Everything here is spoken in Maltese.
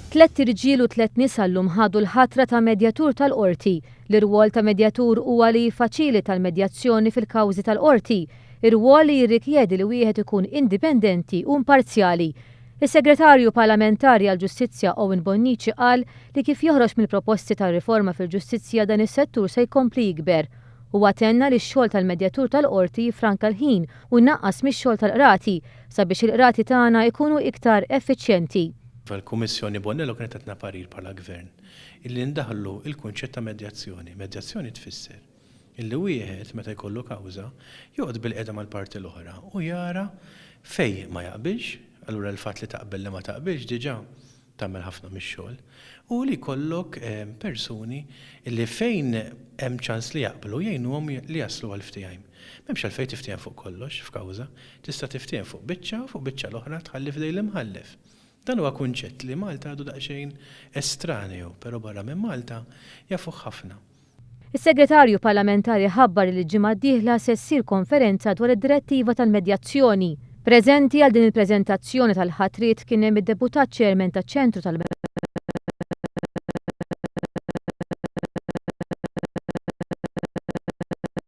Tlet irġiel u 3 nisa llum ħadu l-ħatra ta' medjatur tal-qorti. L-irwol ta' medjatur huwa li jiffaċilita l-medjazzjoni fil-kawżi tal-qorti. Ir-rwol li jirrikjedi li wieħed ikun indipendenti u imparzjali. Is-Segretarju Parlamentari għall-Ġustizzja Owen Bonnici qal li kif joħroġ mill-proposti tar-riforma fil-ġustizzja dan is-settur se jkompli jikber. U għatenna li x-xogħol tal-medjatur tal-qorti jifranka l-ħin u naqqas mix-xogħol tal-qrati sabiex il-qrati tagħna jkunu iktar effiċjenti. Fil-Kummissjoni Bonnello kienet qed parir bħala gvern illi ndaħlu il-kunċett ta' medjazzjoni. Medjazzjoni tfisser illi wieħed meta jkollu kawża joqgħod bil-qeda mal-parti l-oħra u jara fejn ma jaqbilx, allura l-fatt li taqbel li ma taqbilx diġà tagħmel ħafna mix-xogħol u li jkollok persuni illi fejn hemm ċans li jaqblu jgħinuhom li jaslu għal ftehim. M'hemmx għalfejn tiftehim fuq kollox f'kawża, tista' tiftehim fuq biċċa l-oħra tħalli f'dej l-imħallef. Dan huwa kunċett li Malta għadu daqsxejn estraneo, però barra minn Malta jafuh ħafna. Is-Segretarju Parlamentari ħabbar li l-ġimgħa d-dieħla se ssir konferenza dwar id-direttiva tal-medjazzjoni. Preżenti għal din il-preżentazzjoni tal-ħatriet kien hemm id-deputat ċermen taċ-Ċentru tal